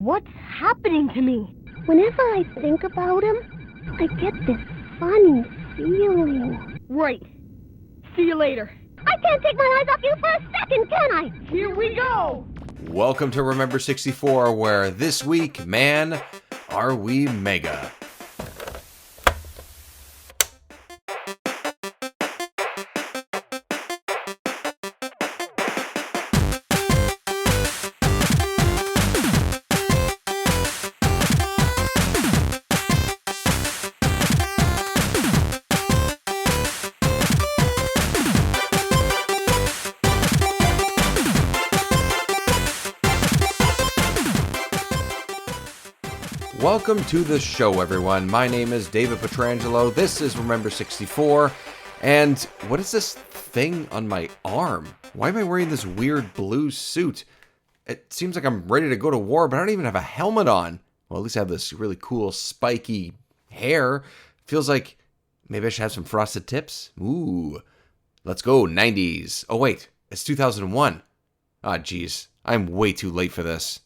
What's happening to me? Whenever I think about him, I get this funny feeling. Right. See you later. I can't take my eyes off you for a second, can I? Here we go! Welcome to Remember 64, where this week, man, are we mega. Welcome to the show, everyone. My name is David Petrangelo. This is Remember 64. And what is this thing on my arm? Why am I wearing this weird blue suit? It seems like I'm ready to go to war, but I don't even have a helmet on. Well, at least I have this really cool spiky hair. Feels like maybe I should have some frosted tips. Ooh, let's go 90s. Oh, wait, it's 2001. Ah, geez, I'm way too late for this.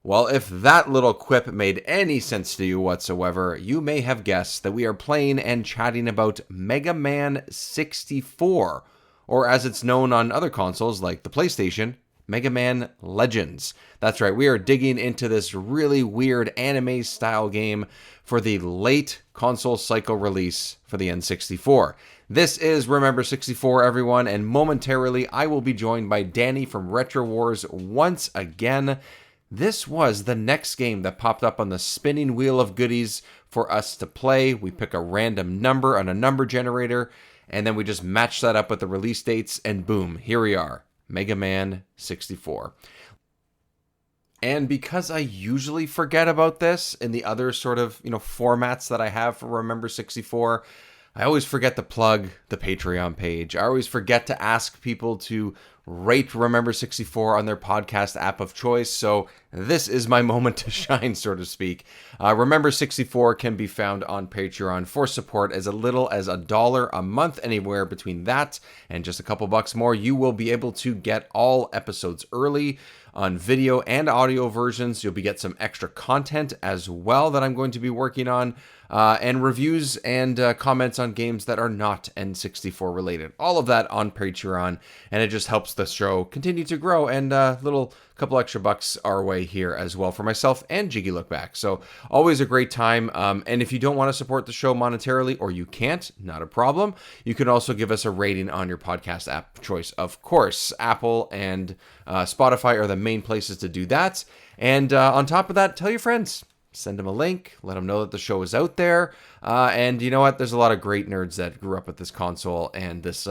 Well, if that little quip made any sense to you whatsoever, you may have guessed that we are playing and chatting about Mega Man 64, or as it's known on other consoles like the PlayStation, Mega Man Legends. That's right, we are digging into this really weird anime-style game for the late console cycle release for the N64. This is Remember 64, everyone, and momentarily I will be joined by Danny from Retro Wars once again. This was the next game that popped up on the spinning wheel of goodies for us to play. We pick a random number on a number generator, and then we just match that up with the release dates, and boom, here we are, Mega Man 64. And because I usually forget about this in the other sort of, formats that I have for Remember 64, I always forget to plug the Patreon page. I always forget to ask people to rate Remember 64 on their podcast app of choice. So this is my moment to shine, so to speak. Remember 64 can be found on Patreon for support as little as $1 a month. Anywhere between that and just a couple bucks more, you will be able to get all episodes early on video and audio versions. You'll get some extra content as well that I'm going to be working on, and reviews and comments on games that are not N64 related. All of that on Patreon, and it just helps the show continue to grow, and little couple extra bucks our way here as well for myself and Jiggy Lookback. So always a great time. And if you don't want to support the show monetarily, or you can't, not a problem. You can also give us a rating on your podcast app of choice. Of course, Apple and Spotify are the main places to do that. And on top of that, tell your friends. Send them a link, let them know that the show is out there. And you know what? There's a lot of great nerds that grew up with this console and this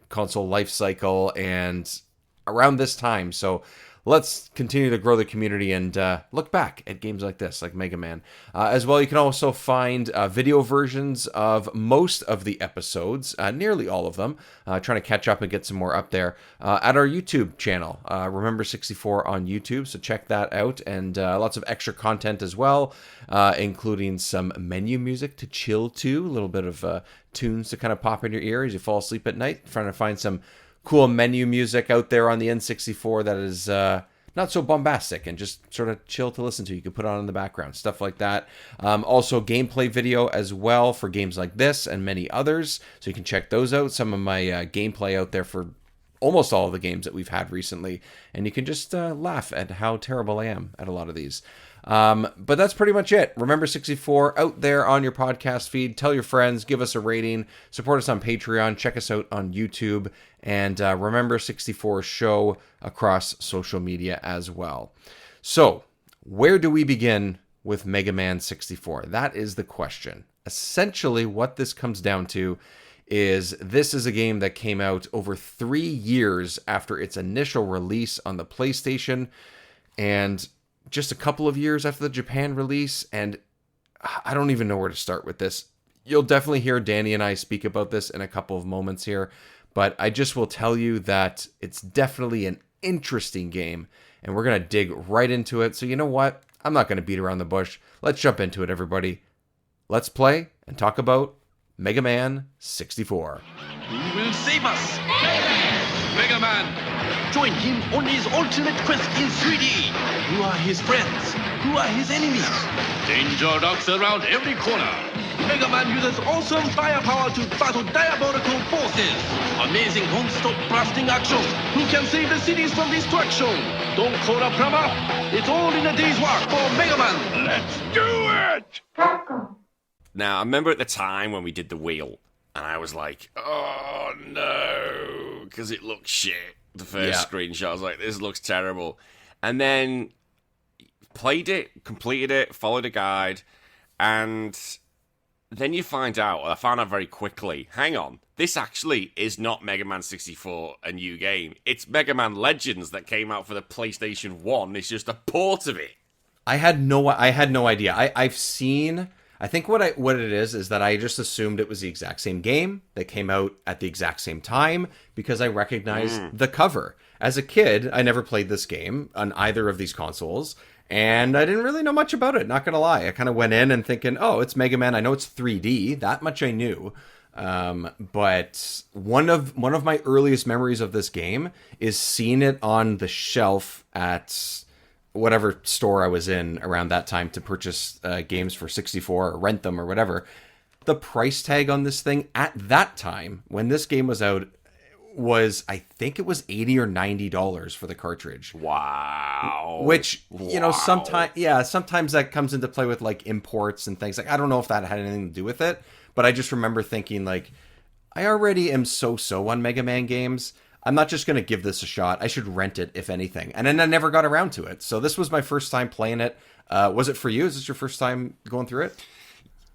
console life cycle and around this time. So let's continue to grow the community and look back at games like this, like Mega Man. As well, you can also find video versions of most of the episodes, nearly all of them, trying to catch up and get some more up there, at our YouTube channel, Remember 64 on YouTube, so check that out, and lots of extra content as well, including some menu music to chill to, a little bit of tunes to kind of pop in your ear as you fall asleep at night, trying to find some cool menu music out there on the N64 that is not so bombastic and just sort of chill to listen to. You can put on in the background, stuff like that. Also gameplay video as well for games like this and many others, so you can check those out. Some of my gameplay out there for almost all of the games that we've had recently, and you can just laugh at how terrible I am at a lot of these. But that's pretty much it. Remember 64 out there on your podcast feed. Tell your friends, give us a rating, support us on Patreon, check us out on YouTube, and Remember 64 show across social media as well. So, where do we begin with Mega Man 64? That is the question. Essentially, what this comes down to is this is a game that came out over 3 years after its initial release on the PlayStation, and just a couple of years after the Japan release, and I don't even know where to start with this. You'll definitely hear Danny and I speak about this in a couple of moments here, but I just will tell you that it's definitely an interesting game, and we're going to dig right into it. So you know what? I'm not going to beat around the bush. Let's jump into it, everybody. Let's play and talk about Mega Man 64. Who will save us? Mega Man! Join him on his ultimate quest in 3D. You are his friends. who are his enemies. Danger lurks around every corner. Mega Man uses awesome firepower to battle diabolical forces. Amazing non-stop blasting action. Who can save the cities from destruction? Don't call a plumber. It's all in a day's work for Mega Man. Let's do it! Now, I remember at the time when we did the wheel, and I was like, oh no, because it looked shit. The first screenshot, I was like, this looks terrible. And then played it, completed it, followed a guide, and then you find out, I found out very quickly, hang on, this actually is not Mega Man 64, a new game. It's Mega Man Legends that came out for the PlayStation 1. It's just a port of it. I had no idea. I've seen... I think what it is that I just assumed it was the exact same game that came out at the exact same time because I recognized the cover. As a kid, I never played this game on either of these consoles, and I didn't really know much about it, not gonna lie. I kind of went in and thinking, oh, it's Mega Man. I know it's 3D. That much I knew. But one of my earliest memories of this game is seeing it on the shelf at whatever store I was in around that time to purchase games for 64 or rent them or whatever. The price tag on this thing at that time, when this game was out, was, I think it was $80 or $90 for the cartridge. Wow. Which, you know, sometimes that comes into play with like imports and things. Like, I don't know if that had anything to do with it, but I just remember thinking like, I already am so on Mega Man games. I'm not just going to give this a shot. I should rent it, if anything. And then I never got around to it. So this was my first time playing it. Was it for you? Is this your first time going through it?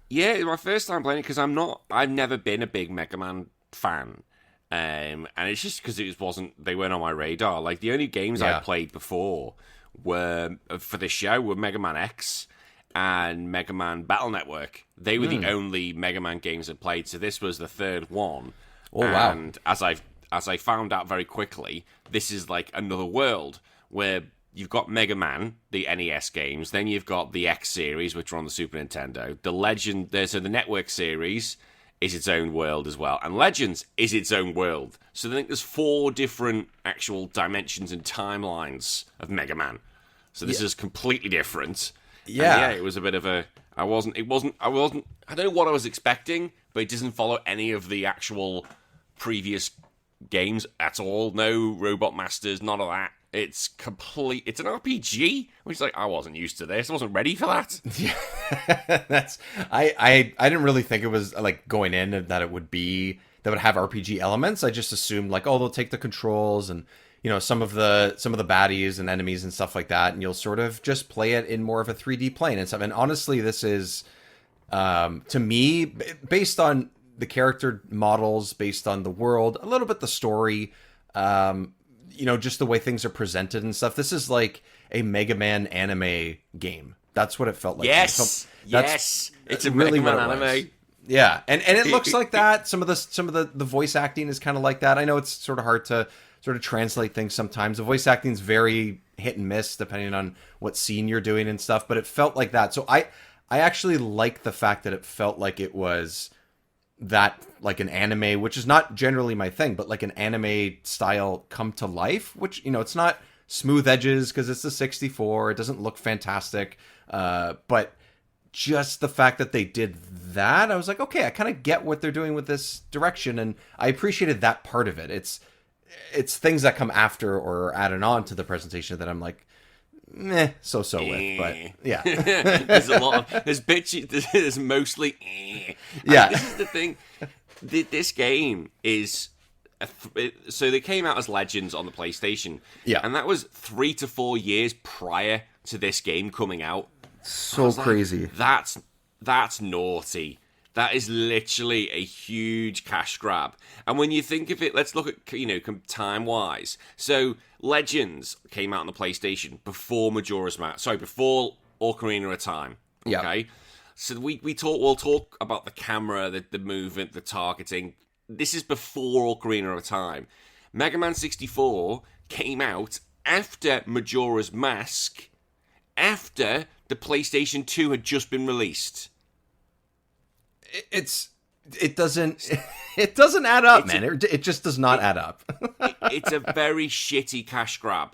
Yeah, it was my first time playing it because I've never been a big Mega Man fan. And it's just because they weren't on my radar. Like, the only games I played before were, for the show, were Mega Man X and Mega Man Battle Network. They were the only Mega Man games I played, so this was the third one. Oh, wow. And as I found out very quickly, this is like another world where you've got Mega Man, the NES games, then you've got the X series, which are on the Super Nintendo. So the Network series is its own world as well, and Legends is its own world. So I think there's 4 different actual dimensions and timelines of Mega Man. So this is completely different. Yeah, and it was a bit of a. I don't know what I was expecting, but it doesn't follow any of the actual previous games at all. No Robot Masters, none of that. It's complete. It's an RPG, which is like, I wasn't used to this. I wasn't ready for that. Yeah, I didn't really think it was like going in that it would have RPG elements. I just assumed like, oh, they'll take the controls and, you know, some of the baddies and enemies and stuff like that, and you'll sort of just play it in more of a 3D plane and stuff. And honestly, this is to me, based on the character models, based on the world, a little bit the story, you know, just the way things are presented and stuff. This is like a Mega Man anime game. That's what it felt like. Yes, it's a really Mega Man anime. Yeah, and it looks like that. Some of the voice acting is kind of like that. I know it's sort of hard to sort of translate things sometimes. The voice acting is very hit and miss depending on what scene you're doing and stuff. But it felt like that. So I actually like the fact that it felt like it was that, like an anime, which is not generally my thing, but like an anime style come to life, which, you know, it's not smooth edges because it's a 64. It doesn't look fantastic. But just the fact that they did that, I was like, okay, I kind of get what they're doing with this direction. And I appreciated that part of it. It's things that come after or added on to the presentation that I'm like, meh, so with, but yeah. There's mostly yeah. This is the thing. This game is so they came out as Legends on the PlayStation, and that was 3 to 4 years prior to this game coming out. So crazy. Like, that's naughty. That is literally a huge cash grab. And when you think of it, let's look at, you know, time-wise. So, Legends came out on the PlayStation before before Ocarina of Time. Okay? Yep. So we'll talk about the camera, the movement, the targeting. This is before Ocarina of Time. Mega Man 64 came out after Majora's Mask, after the PlayStation 2 had just been released. It doesn't add up, man. It just does not add up. It's a very shitty cash grab.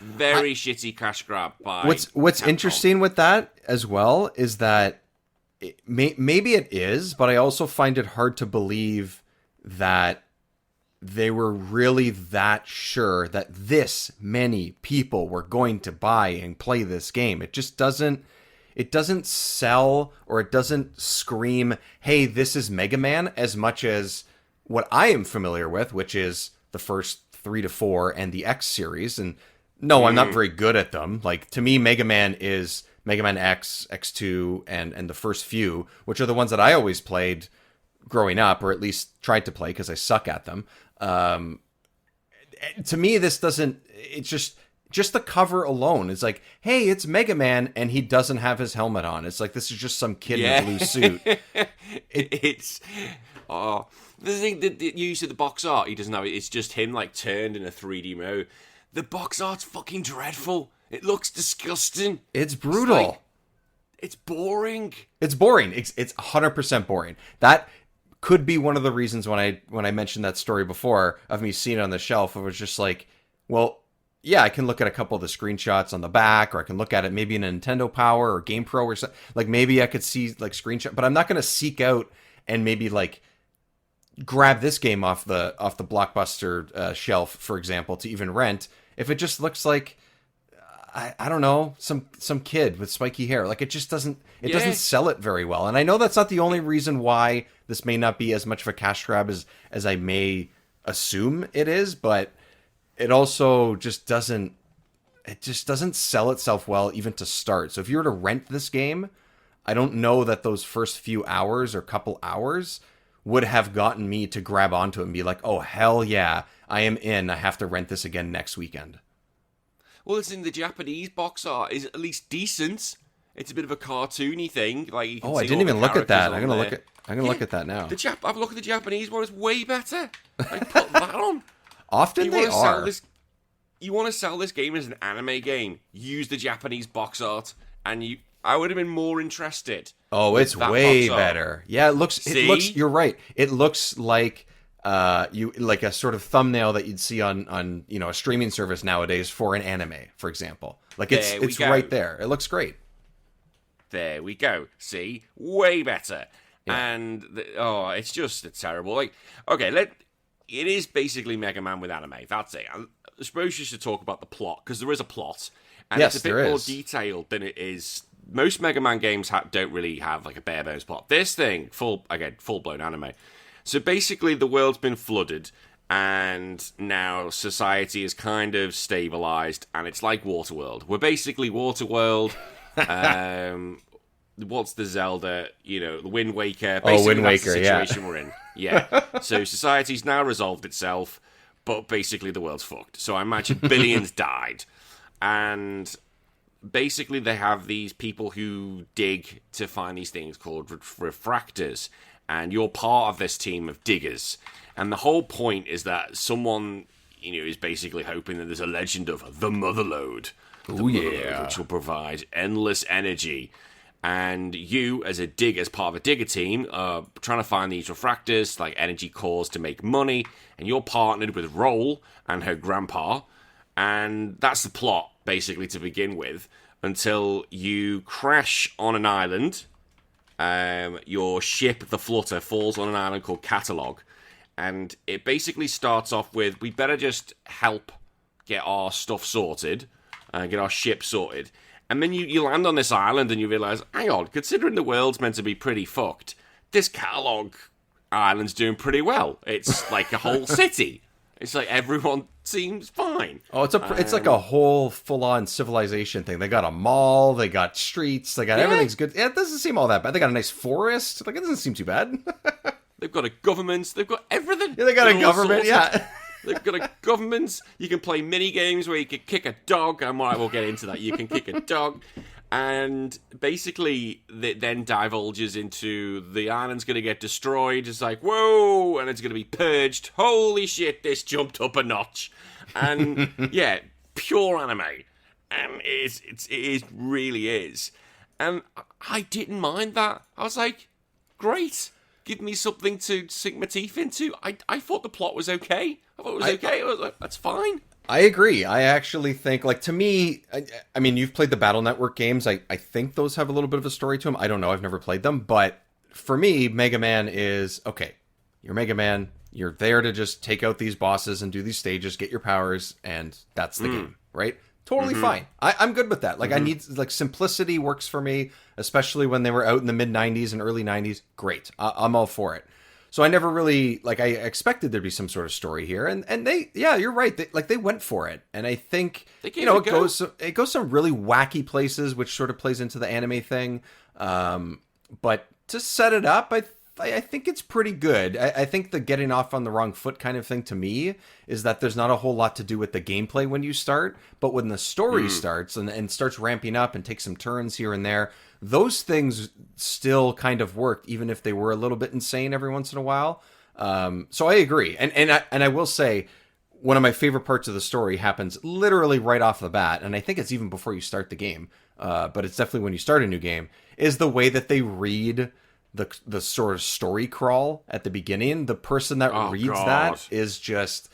Very shitty cash grab by What's Capcom. interesting with that as well is that maybe it is, but I also find it hard to believe that they were really that sure that this many people were going to buy and play this game. It just doesn't sell, or it doesn't scream, hey, this is Mega Man, as much as what I am familiar with, which is the first 3 to 4 and the X series. And no, I'm not very good at them. Like, to me, Mega Man is Mega Man X, X2, and the first few, which are the ones that I always played growing up, or at least tried to play because I suck at them. To me, this doesn't... It's just the cover alone is like, hey, it's Mega Man, and he doesn't have his helmet on. It's like, this is just some kid in a blue suit. The thing that the use of the box art, he doesn't have it. It's just him like turned in a 3D mode. The box art's fucking dreadful. It looks disgusting. It's brutal. It's boring. It's boring. It's 100% boring. That could be one of the reasons when I mentioned that story before of me seeing it on the shelf. It was just like, well, yeah, I can look at a couple of the screenshots on the back, or I can look at it maybe in a Nintendo Power or GamePro or something. Like, maybe I could see like screenshot, but I'm not going to seek out and maybe like grab this game off the Blockbuster shelf, for example, to even rent if it just looks like I don't know, some kid with spiky hair. Like, it just doesn't sell it very well. And I know that's not the only reason why this may not be as much of a cash grab as I may assume it is, but it also just doesn't sell itself well even to start. So if you were to rent this game, I don't know that those first few hours or couple hours would have gotten me to grab onto it and be like, oh, hell yeah, I am in. I have to rent this again next weekend. Well, it's in the Japanese box art is at least decent. It's a bit of a cartoony thing. Like, you can see I didn't all even the look at that. characters I'm on gonna there. look at that now. Have a look at the Japanese one. It's way better. Like, put that on. Often they are. You want to sell this game as an anime game? Use the Japanese box art, and I would have been more interested. Oh, it's way better. Yeah, it looks. You're right. It looks like like a sort of thumbnail that you'd see on a streaming service nowadays for an anime, for example. Like, it's right there. It looks great. There we go. See, way better. Yeah. And it's terrible. Like, okay, it is basically Mega Man with anime. That's it. I suppose you should talk about the plot, because there is a plot, and yes, it's a bit more detailed than it is. Most Mega Man games don't really have like a bare bones plot. This thing, full blown anime. So basically, the world's been flooded, and now society is kind of stabilized, and it's like Waterworld. We're basically Waterworld. What's the Zelda? The Wind Waker. Basically, Wind that's Waker, the situation we're in. Yeah. So society's now resolved itself, but basically the world's fucked. So I imagine billions died, and basically they have these people who dig to find these things called refractors. And you're part of this team of diggers. And the whole point is that someone, is basically hoping that there's a legend of the Motherlode. Motherlode, which will provide endless energy. And you, as part of a digger team, are trying to find these refractors, like energy cores, to make money. And you're partnered with Roll and her grandpa. And that's the plot, basically, to begin with. Until you crash on an island. Your ship, the Flutter, falls on an island called Catalog, and it basically starts off with, we better just help get our stuff sorted, get our ship sorted, and then you land on this island and you realise, hang on, considering the world's meant to be pretty fucked, this Catalog island's doing pretty well. It's like a whole city. It's like everyone seems fine. Oh, it's like a whole full-on civilization thing. They got a mall, they got streets, they got everything's good. Yeah, it doesn't seem all that bad. They got a nice forest. Like, it doesn't seem too bad. They've got a government. They've got everything. Yeah, they got a government, yeah. They've got a government. You can play mini-games where you can kick a dog. We'll get into that. You can kick a dog. And basically, it then divulges into the island's going to get destroyed. It's like, whoa, and it's going to be purged. Holy shit, this jumped up a notch. And yeah, pure anime. And it really is. And I didn't mind that. I was like, great. Give me something to sink my teeth into. I thought the plot was okay. I thought it was okay. I was like, that's fine. I agree. I actually think, like, to me, I mean, you've played the Battle Network games. I think those have a little bit of a story to them. I don't know. I've never played them. But for me, Mega Man is, okay, you're Mega Man. You're there to just take out these bosses and do these stages, get your powers, and that's the game, right? Totally fine. I'm good with that. Like, I need, like, simplicity works for me, especially when they were out in the mid-90s and early 90s. Great. I'm all for it. So I never really, like, I expected there'd be some sort of story here, and they, yeah, you're right, they went for it, and I think, you know, it goes some really wacky places, which sort of plays into the anime thing, but to set it up, I think it's pretty good. I think the getting off on the wrong foot kind of thing to me is that there's not a whole lot to do with the gameplay when you start, but when the story starts and starts ramping up and takes some turns here and there, those things still kind of worked, even if they were a little bit insane every once in a while. So I agree. And I will say, one of my favorite parts of the story happens literally right off the bat, and I think it's even before you start the game, but it's definitely when you start a new game, is the way that they read the sort of story crawl at the beginning. The person that reads that is just,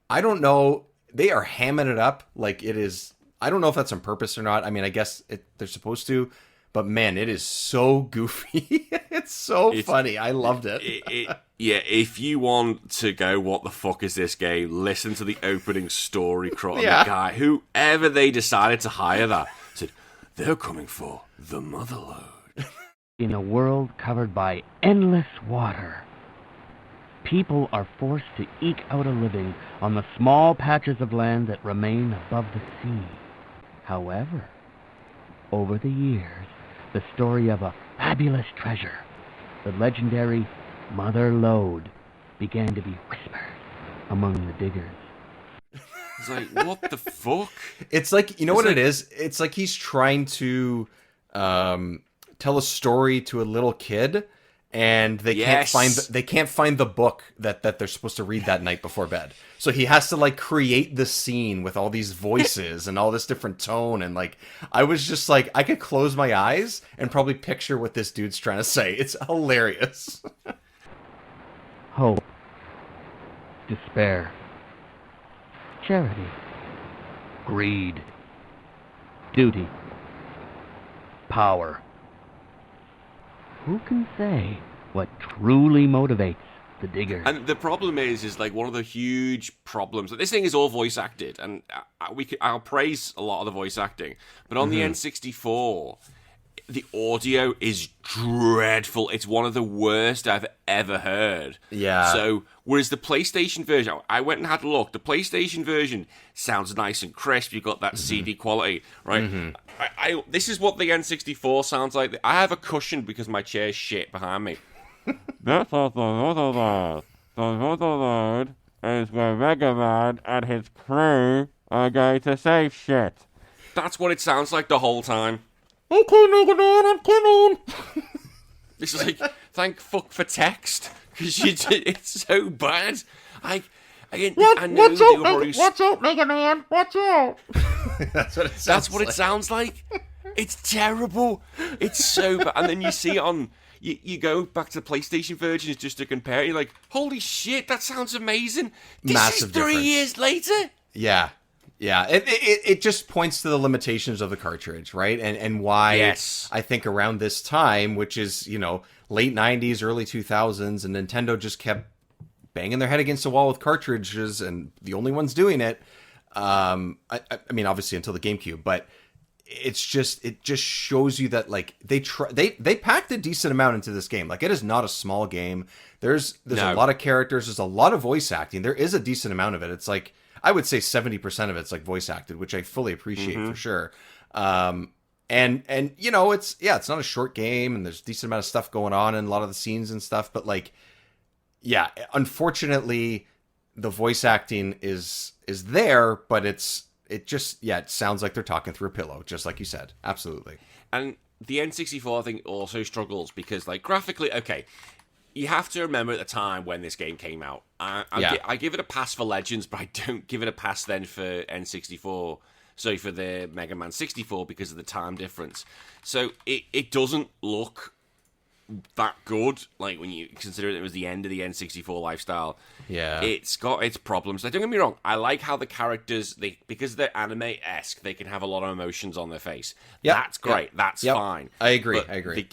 I don't know, they are hamming it up like it is. I don't know if that's on purpose or not. I mean, I guess they're supposed to, but man, it is so goofy. It's funny. I loved it. Yeah, if you want to go, what the fuck is this game? Listen to the opening story crawl. The guy, whoever they decided to hire that, said, they're coming for the Motherlode. In a world covered by endless water, people are forced to eke out a living on the small patches of land that remain above the sea. However, over the years, the story of a fabulous treasure, the legendary Mother Lode, began to be whispered among the diggers. It's like, what the fuck? It's like, you know what it is? It's like he's trying to tell a story to a little kid, and they can't find the book that they're supposed to read that night before bed. So he has to, like, create the scene with all these voices and all this different tone, and, like, I was just like, I could close my eyes and probably picture what this dude's trying to say. It's hilarious. Hope, despair, charity, greed, duty, power. Who can say what truly motivates the digger? And the problem is like one of the huge problems. This thing is all voice acted, and I'll praise a lot of the voice acting, but on the N64, the audio is dreadful. It's one of the worst I've ever heard. Yeah. So, whereas the PlayStation version, I went and had a look. The PlayStation version sounds nice and crisp. You've got that CD quality, right? This is what the N64 sounds like. I have a cushion because my chair's shit behind me. This is the Waterworld. The Waterworld is where Mega Man and his crew are going to save shit. That's what it sounds like the whole time. Okay, Mega Man, I'm coming. This is like, thank fuck for text, because it's so bad. I know Watch out, Mega Man, watch out. That's what it sounds That's what it sounds like. It's terrible. It's so bad. And then you see it on... You go back to the PlayStation versions just to compare. You're like, holy shit, that sounds amazing. This Massive is 3 difference. years later. Yeah. It just points to the limitations of the cartridge, right? And why I think around this time, which is, you know, late 90s, early 2000s, and Nintendo just kept banging their head against the wall with cartridges, and the only ones doing it. I mean, obviously until the GameCube, but it just shows you that, like, they packed a decent amount into this game. Like, it is not a small game. There's a lot of characters. There's a lot of voice acting. There is a decent amount of it. It's like, I would say 70% of it's like voice acted, which I fully appreciate for sure. And you know, it's not a short game, and there's a decent amount of stuff going on in a lot of the scenes and stuff. But, like, yeah, unfortunately, the voice acting is there, but it sounds like they're talking through a pillow, just like you said. Absolutely. And the N64, I think, also struggles because, like, graphically, okay, you have to remember at the time when this game came out. I give it a pass for Legends, but I don't give it a pass then for N64. So for the Mega Man 64 because of the time difference. So it doesn't look that good. Like when you consider it was the end of the N64 lifestyle. Yeah. It's got its problems. Now, don't get me wrong. I like how the characters, because they're anime-esque, they can have a lot of emotions on their face. Yep. That's great. Yep. That's Yep. fine. I agree. But I agree.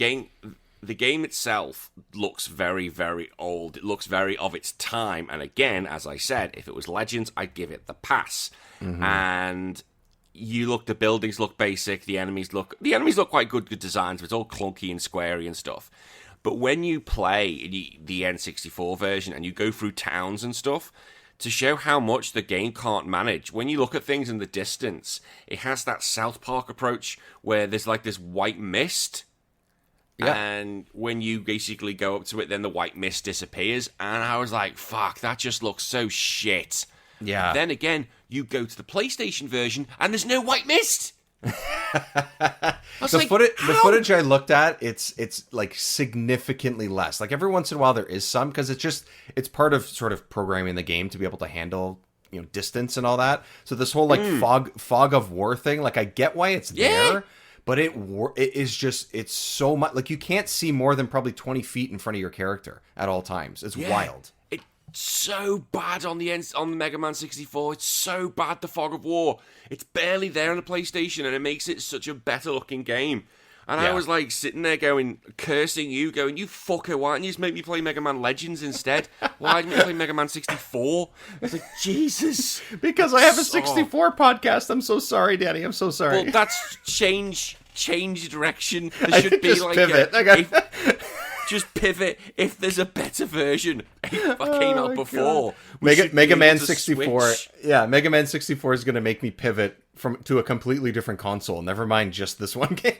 The game itself looks very, very old. It looks very of its time. And again, as I said, if it was Legends, I'd give it the pass. And the buildings look basic. The enemies look quite good designs, but it's all clunky and squarey and stuff. But when you play the N64 version and you go through towns and stuff, to show how much the game can't manage, when you look at things in the distance, it has that South Park approach where there's like this white mist. Yeah. And when you basically go up to it, then the white mist disappears. And I was like, fuck, that just looks so shit. Yeah. Then again, you go to the PlayStation version and there's no white mist. The footage I looked at, it's like significantly less. Like every once in a while there is some, because it's part of sort of programming the game to be able to handle, distance and all that. So this whole like fog of war thing, like I get why it's there, but it is just, it's so much, like you can't see more than probably 20 feet in front of your character at all times. It's wild. It's so bad on the Mega Man 64. It's so bad, the fog of war. It's barely there on the PlayStation, and it makes it such a better looking game. And I was like sitting there cursing you, going, you fucker, why didn't you just make me play Mega Man Legends instead? Why didn't you play Mega Man 64? It's like, Jesus. Because I have a 64 podcast. I'm so sorry, Danny. I'm so sorry. Well, that's change direction. There should be just like pivot. just pivot if there's a better version that came out before. Mega Man 64. Yeah, Mega Man 64 is going to make me pivot to a completely different console. Never mind just this one game.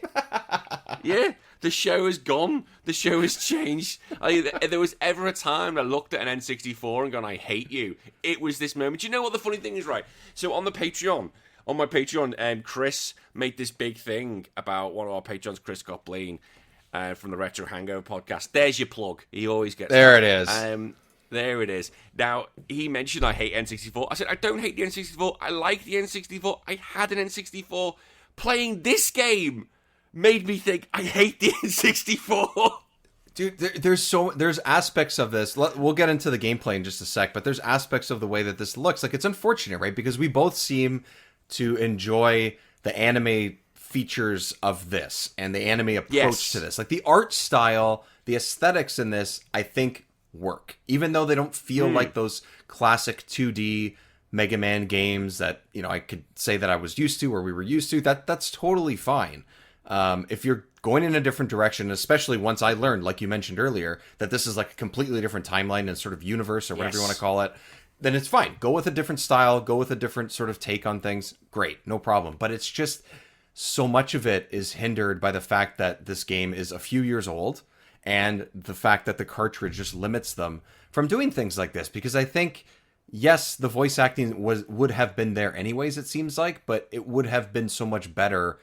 Yeah, the show is gone. The show has changed. If there was ever a time I looked at an N64 and gone, I hate you, it was this moment. You know what the funny thing is, right? So on my Patreon, Chris made this big thing about one of our patrons, Chris Gopleen, from the Retro Hangover podcast. There's your plug. He always gets there. It is. There it is. Now, he mentioned I hate N64. I said, I don't hate the N64. I like the N64. I had an N64. Playing this game made me think I hate the N64. Dude, there's aspects of this. We'll get into the gameplay in just a sec, but there's aspects of the way that this looks. Like, it's unfortunate, right? Because we both seem to enjoy the anime features of this and the anime approach to this. Like, the art style, the aesthetics in this, I think, work. Even though they don't feel like those classic 2D Mega Man games that, I could say that I was used to or we were used to, that's totally fine. If you're going in a different direction, especially once I learned, like you mentioned earlier, that this is like a completely different timeline and sort of universe or whatever you want to call it, then it's fine. Go with a different style, go with a different sort of take on things. Great, no problem. But it's just so much of it is hindered by the fact that this game is a few years old and the fact that the cartridge just limits them from doing things like this. Because I think, yes, the voice acting would have been there anyways, it seems like, but it would have been so much better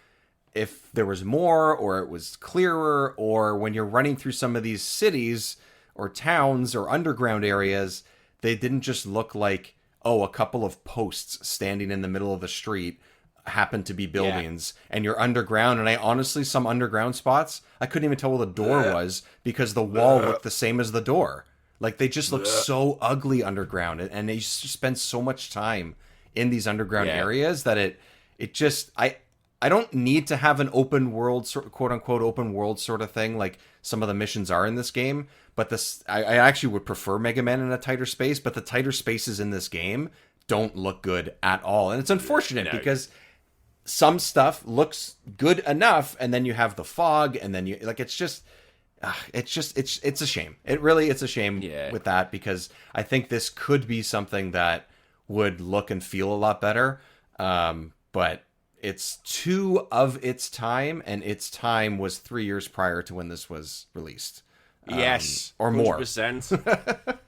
if there was more, or it was clearer, or when you're running through some of these cities or towns or underground areas, they didn't just look like, a couple of posts standing in the middle of the street happen to be buildings, and you're underground. And honestly, some underground spots, I couldn't even tell where the door was because the wall looked the same as the door. Like, they just look so ugly underground, and they just spend so much time in these underground areas that it just, I don't need to have an open world, quote unquote open world sort of thing like some of the missions are in this game, but I actually would prefer Mega Man in a tighter space, but the tighter spaces in this game don't look good at all. And it's unfortunate because some stuff looks good enough, and then you have the fog, and then it's a shame. It's a shame with that, because I think this could be something that would look and feel a lot better. But it's too of its time, and its time was 3 years prior to when this was released. Yes, or more. 100%.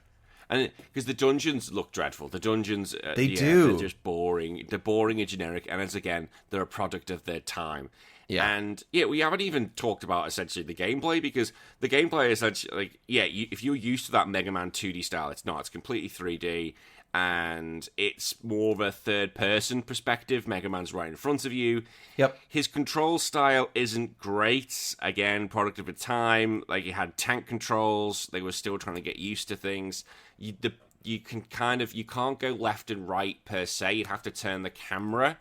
And because the dungeons look dreadful. The dungeons, they do. They're just boring. They're boring and generic, and they're a product of their time. Yeah. And we haven't even talked about essentially the gameplay, because the gameplay is essentially if you're used to that Mega Man 2D style, it's not. It's completely 3D. and it's more of a third-person perspective. Mega Man's right in front of you. Yep. His control style isn't great. Again, product of a time. Like, he had tank controls. They were still trying to get used to things. You can't go left and right per se. You'd have to turn the camera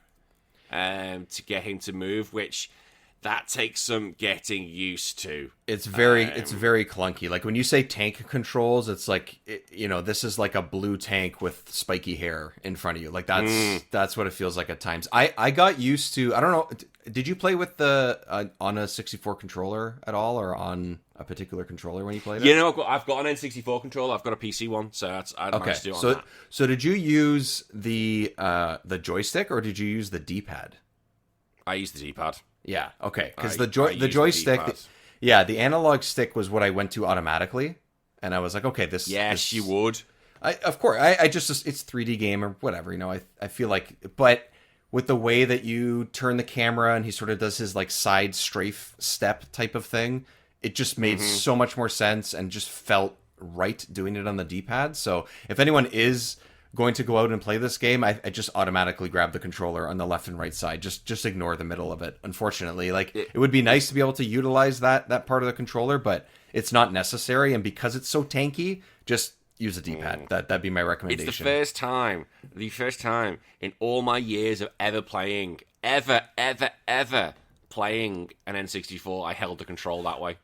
to get him to move, which that takes some getting used to. It's very clunky. Like when you say tank controls, it's like this is like a blue tank with spiky hair in front of you. Like that's what it feels like at times. I got used to. I don't know. Did you play with the on a 64 controller at all, or on a particular controller when you played it? I've got an N64 controller. I've got a PC one, so I don't manage to do it on that. So did you use the joystick or did you use the D-pad? I used the D-pad. Yeah, okay. Because the joystick, the analog stick was what I went to automatically, and I was like, okay, this. Yes, you would. Of course, I just it's 3D game or whatever, I feel like, but with the way that you turn the camera and he sort of does his like side strafe step type of thing, it just made so much more sense and just felt right doing it on the D-pad. So if anyone is going to go out and play this game, I just automatically grab the controller on the left and right side. Just ignore the middle of it. Unfortunately, like it would be nice to be able to utilize that part of the controller, but it's not necessary. And because it's so tanky, just use a D-pad. That'd be my recommendation. It's the first time in all my years of ever playing playing an N64, I held the control that way.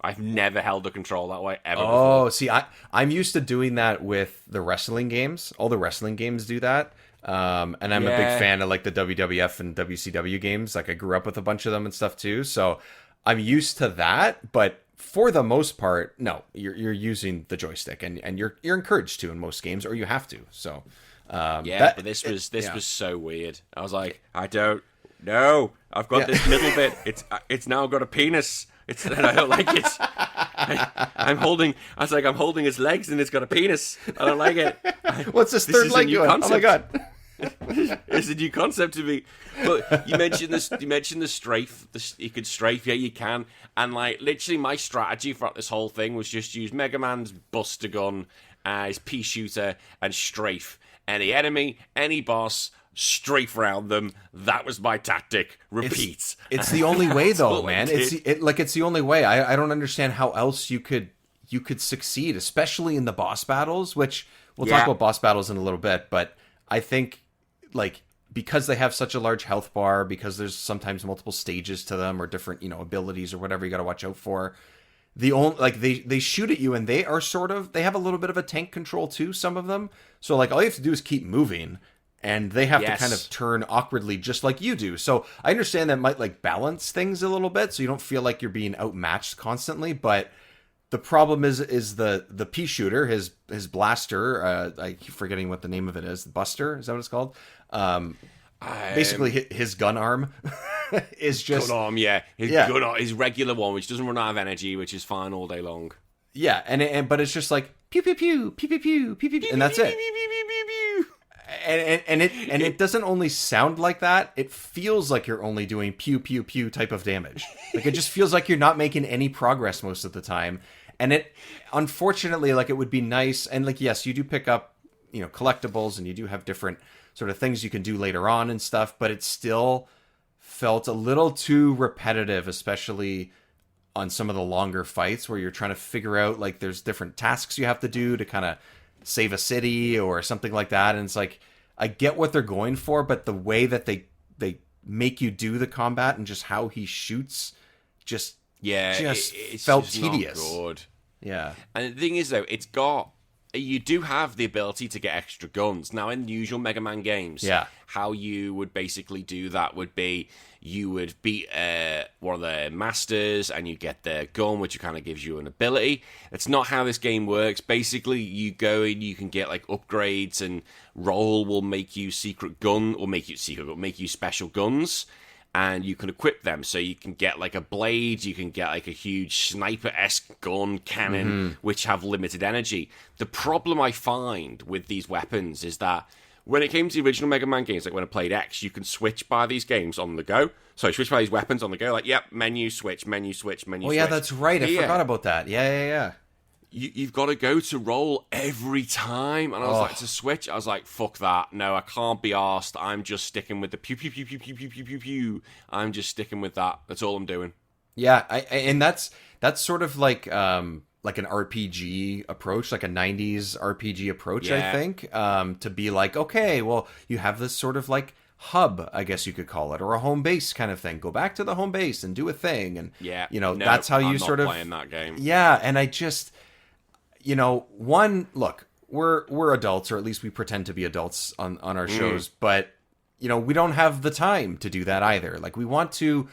I've never held the control that way ever before. See, I'm used to doing that with the wrestling games. All the wrestling games do that. And I'm a big fan of like the WWF and WCW games. Like I grew up with a bunch of them and stuff too. So I'm used to that. But for the most part, no, you're using the joystick and you're encouraged to in most games, or you have to. So but this was so weird. I was like, I don't know. I've got this middle bit. It's now got a penis. And I don't like it. I'm holding his legs and it's got a penis. I don't like it. What's this third leg doing? Concept. Oh my god. It's a new concept to me. But you mentioned this. You mentioned the strafe. You could strafe. Yeah, you can. And like literally, my strategy throughout this whole thing was just use Mega Man's Buster Gun, his pea shooter, and strafe any enemy, any boss. Strafe around them. That was my tactic. Repeat. It's the only way, though, man. It's the only way. I don't understand how else you could succeed, especially in the boss battles. Which we'll talk about boss battles in a little bit. But I think like because they have such a large health bar, because there's sometimes multiple stages to them or different abilities or whatever you got to watch out for. They shoot at you and they are they have a little bit of a tank control too. Some of them. So like all you have to do is keep moving. And they have to kind of turn awkwardly just like you do. So I understand that might like balance things a little bit so you don't feel like you're being outmatched constantly. But the problem is the pea shooter, his blaster, I keep forgetting what the name of it is. Buster, is that what it's called? Basically his gun arm is just... Gun arm, yeah. Gun arm, his regular one, which doesn't run out of energy, which is fine all day long. Yeah, but it's just like pew pew pew, pew pew pew, pew pew, and that's it. And it doesn't only sound like that. It feels like you're only doing pew pew pew type of damage. Like it just feels like you're not making any progress most of the time. And it, unfortunately, like it would be nice. And like yes, you do pick up, collectibles, and you do have different sort of things you can do later on and stuff. But it still felt a little too repetitive, especially on some of the longer fights where you're trying to figure out like there's different tasks you have to do to kind of save a city or something like that. And it's like, I get what they're going for, but the way that they make you do the combat and just how he shoots just felt just tedious. Not good. Yeah. And the thing is though, you do have the ability to get extra guns. Now, in the usual Mega Man games, how you would basically do that would be you would beat one of the masters and you get their gun, which kind of gives you an ability. That's not how this game works. Basically, you go and you can get like upgrades, and Roll will make you make you special guns. And you can equip them, so you can get like a blade, you can get like a huge sniper-esque gun cannon, which have limited energy. The problem I find with these weapons is that when it came to the original Mega Man games, like when I played X, you can switch by these games on the go. So switch by these weapons on the go, like, menu switch, menu switch, menu switch. Oh yeah, that's right, I forgot about that. Yeah. you've got to go to roll every time. And I was like, to switch, I was like, fuck that. No, I can't be arsed. I'm just sticking with the pew, pew, pew, pew, pew, pew, pew, pew, pew. I'm just sticking with that. That's all I'm doing. Yeah, and that's sort of like an RPG approach, like a 90s RPG approach, I think, to be like, okay, well, you have this sort of like hub, I guess you could call it, or a home base kind of thing. Go back to the home base and do a thing, and that's how you sort of playing that game. Yeah, and I just, look, we're adults, or at least we pretend to be adults on our shows, but we don't have the time to do that either. Like we want to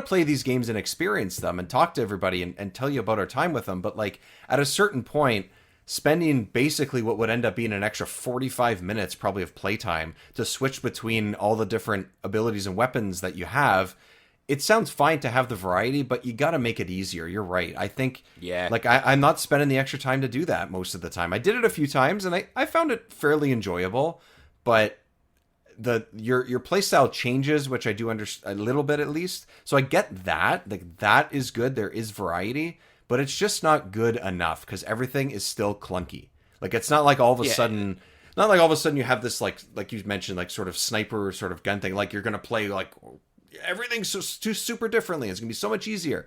play these games and experience them and talk to everybody and tell you about our time with them, but like at a certain point, spending basically what would end up being an extra 45 minutes probably of playtime to switch between all the different abilities and weapons that you have, it sounds fine to have the variety, but you got to make it easier. You're right. I think, like I'm not spending the extra time to do that most of the time. I did it a few times and I found it fairly enjoyable, but your playstyle changes, which I do understand a little bit at least. So I get that. Like that is good. There is variety. But it's just not good enough because everything is still clunky. Like it's not like all of a sudden, you have this like you mentioned, like sort of sniper sort of gun thing. Like you're gonna play like everything's super differently. It's gonna be so much easier.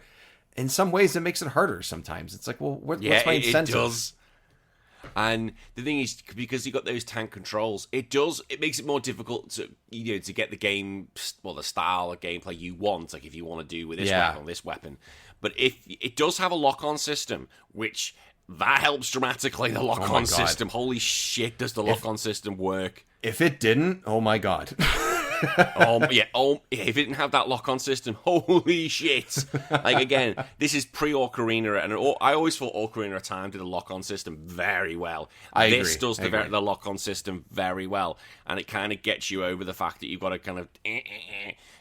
In some ways, it makes it harder. Sometimes it's like, well, what's my incentive? It does. And the thing is, because you got those tank controls, it makes it more difficult to to get the game, the style of gameplay you want. Like if you want to do with this weapon. But if it does have a lock-on system, which that helps dramatically, the lock-on system. Holy shit, does the lock-on system work? If it didn't, oh my god. If it didn't have that lock-on system, holy shit. Like, again, this is pre-Ocarina, and I always thought Ocarina of Time did the lock-on system very well. This does the lock-on system very well, and it kind of gets you over the fact that you've got to kind of,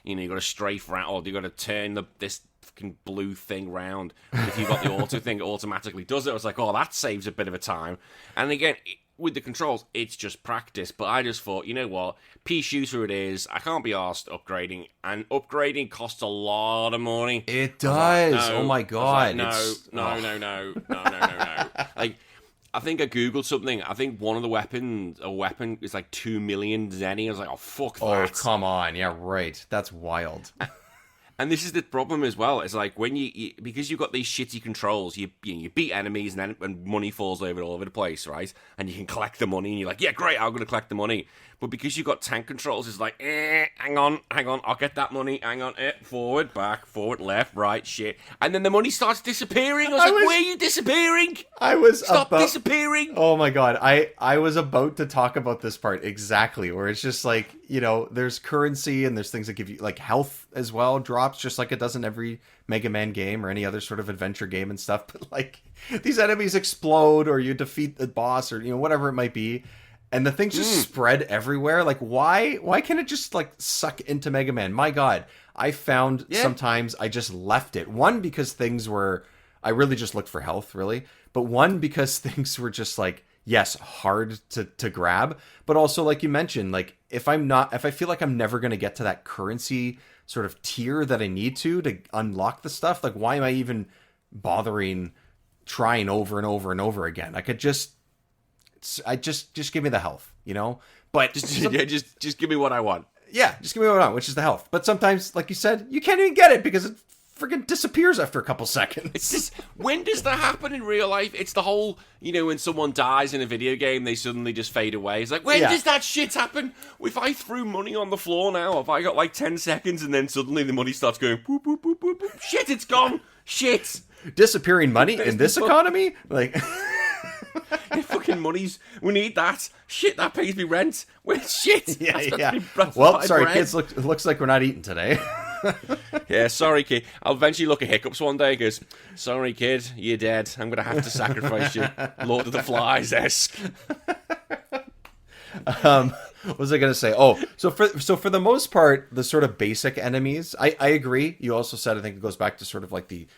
you've got to strafe around, or you've got to turn this fucking blue thing round. If you've got the auto thing, it automatically does it. I was like, that saves a bit of a time. And again, with the controls, it's just practice. But I just thought, you know what? Pea shooter it is. I can't be asked upgrading. And upgrading costs a lot of money. It does. Like, no. Oh my god. No. Like, I think I googled something. I think one of the a weapon is like 2 million zenny. I was like, oh, fuck that. Oh, come on. Yeah, right. That's wild. And this is the problem as well. It's like when because you've got these shitty controls, you beat enemies and money falls all over the place, right? And you can collect the money, and you're like, yeah, great, I'm going to collect the money. But because you've got tank controls, it's like, hang on, I'll get that money. Hang on, forward, back, forward, left, right, shit. And then the money starts disappearing. I was like, where are you disappearing? Stop disappearing. Oh my god, I was about to talk about this part exactly, where it's just like, there's currency and there's things that give you, like, health as well drops, just like it does in every Mega Man game or any other sort of adventure game and stuff. But, like, these enemies explode, or you defeat the boss, or, whatever it might be. And the things just spread everywhere. Like, why can't it just, like, suck into Mega Man? My god. I found sometimes I just left it. One, because I really just looked for health, really. But one, because things were just, like, yes, hard to grab. But also, like you mentioned, like, if I feel like I'm never going to get to that currency sort of tier that I need to unlock the stuff, like, why am I even bothering trying over and over and over again? I could just give me the health, But just give me what I want. Yeah, just give me what I want, which is the health. But sometimes, like you said, you can't even get it because it freaking disappears after a couple seconds. It's just, when does that happen in real life? It's the whole, when someone dies in a video game, they suddenly just fade away. It's like, when does that shit happen? If I threw money on the floor now, if I got like 10 seconds and then suddenly the money starts going boop, boop, boop, boop, boop. Shit, it's gone. Shit. Disappearing money in this economy? Like... Fucking monies. We need that. Shit, that pays me rent. Shit. Yeah. Well, sorry, kids. Looks like we're not eating today. Yeah, sorry, kid. I'll eventually look at Hiccups one day because, sorry, kid, you're dead. I'm going to have to sacrifice you. Lord of the Flies-esque. What was I going to say? Oh, so for the most part, the sort of basic enemies, I agree. You also said, I think it goes back to sort of like the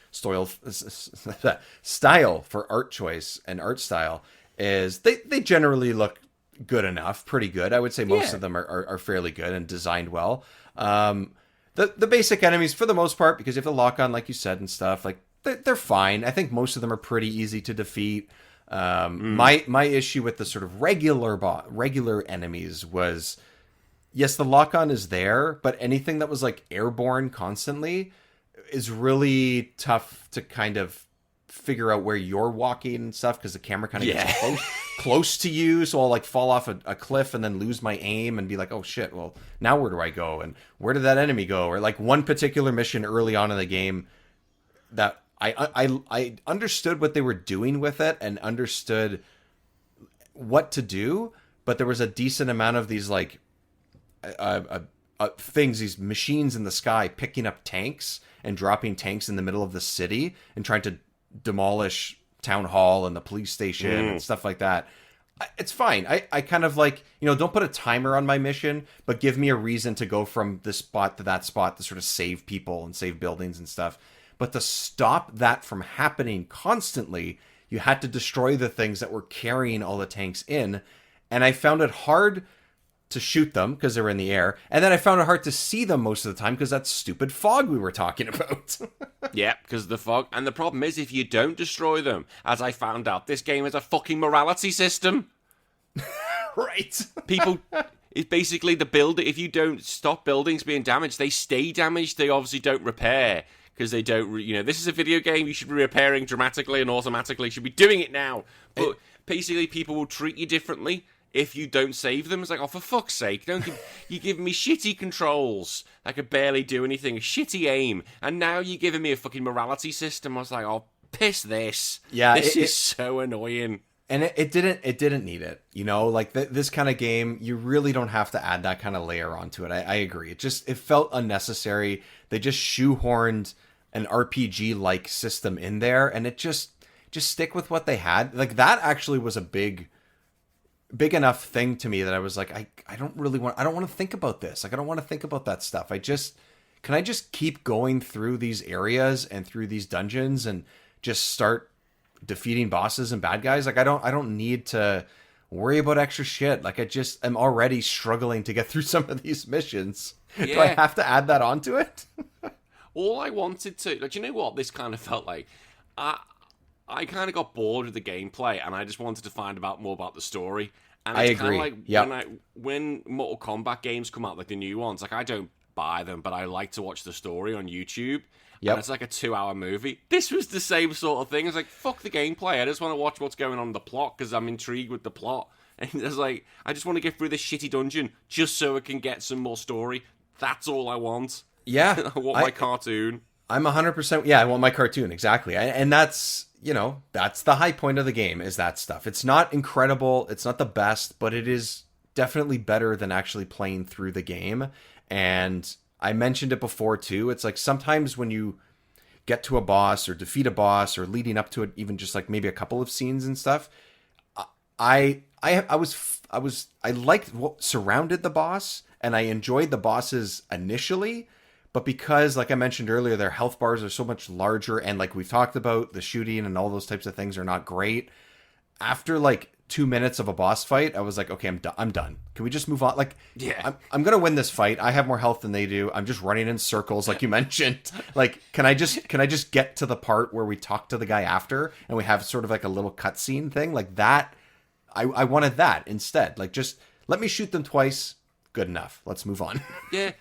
style for art choice and art style is they generally look good enough, pretty good. I would say most of them are fairly good and designed well. The basic enemies, for the most part, because you have to lock on, like you said, and stuff, like they're fine. I think most of them are pretty easy to defeat. My issue with the sort of regular enemies was, yes, the lock-on is there, but anything that was like airborne constantly is really tough to kind of figure out where you're walking and stuff, because the camera kind of gets close to you, so I'll like fall off a cliff and then lose my aim and be like, oh shit, well now where do I go, and where did that enemy go? Or like one particular mission early on in the game that I understood what they were doing with it and understood what to do, but there was a decent amount of these like things, these machines in the sky picking up tanks and dropping tanks in the middle of the city and trying to demolish town hall and the police station and stuff like that. It's fine. I kind of like, don't put a timer on my mission, but give me a reason to go from this spot to that spot to sort of save people and save buildings and stuff. But to stop that from happening constantly, you had to destroy the things that were carrying all the tanks in. And I found it hard to shoot them because they were in the air. And then I found it hard to see them most of the time because that stupid fog we were talking about. Yeah, because of the fog. And the problem is, if you don't destroy them, as I found out, this game has a fucking morality system. Right. People... It's basically the build. If you don't stop buildings being damaged, they stay damaged. They obviously don't repair. Because they don't, this is a video game, you should be repairing dramatically and automatically, you should be doing it now. But basically, people will treat you differently if you don't save them. It's like, oh, for fuck's sake, you give me shitty controls. I could barely do anything, a shitty aim, and now you're giving me a fucking morality system. I was like, oh, piss this. Yeah, this is so annoying. And it didn't need it, like this kind of game, you really don't have to add that kind of layer onto it. I agree. It felt unnecessary. They just shoehorned an RPG-like system in there, and it just stick with what they had. Like, that actually was a big enough thing to me that I was like, I don't want to think about this. Like, I don't want to think about that stuff. Can I just keep going through these areas and through these dungeons and just start defeating bosses and bad guys? Like, I don't need to worry about extra shit. Like, I'm already struggling to get through some of these missions. Yeah. Do I have to add that onto it? All I wanted to... Like, you know what this kind of felt like? I kind of got bored with the gameplay, and I just wanted to find out more about the story. And it's kind of like when Mortal Kombat games come out, like the new ones, like, I don't buy them, but I like to watch the story on YouTube. Yep. And it's like a 2-hour movie. This was the same sort of thing. It's like, fuck the gameplay. I just want to watch what's going on in the plot, because I'm intrigued with the plot. And it's like, I just want to get through this shitty dungeon, just so I can get some more story. That's all I want. Yeah. I want my cartoon. I'm 100%. Yeah, I want my cartoon. Exactly. And that's, that's the high point of the game, is that stuff. It's not incredible. It's not the best, but it is definitely better than actually playing through the game. And I mentioned it before too. It's like sometimes when you get to a boss or defeat a boss or leading up to it, even just like maybe a couple of scenes and stuff, I liked what surrounded the boss, and I enjoyed the bosses initially. But because, like I mentioned earlier, their health bars are so much larger, and like we've talked about, the shooting and all those types of things are not great. After like 2 minutes of a boss fight, I was like, okay, I'm done. Can we just move on? Like, yeah, I'm gonna win this fight. I have more health than they do. I'm just running in circles, like you mentioned. Like, can I just get to the part where we talk to the guy after, and we have sort of like a little cutscene thing like that? I wanted that instead. Like, just let me shoot them twice. Good enough. Let's move on. Yeah,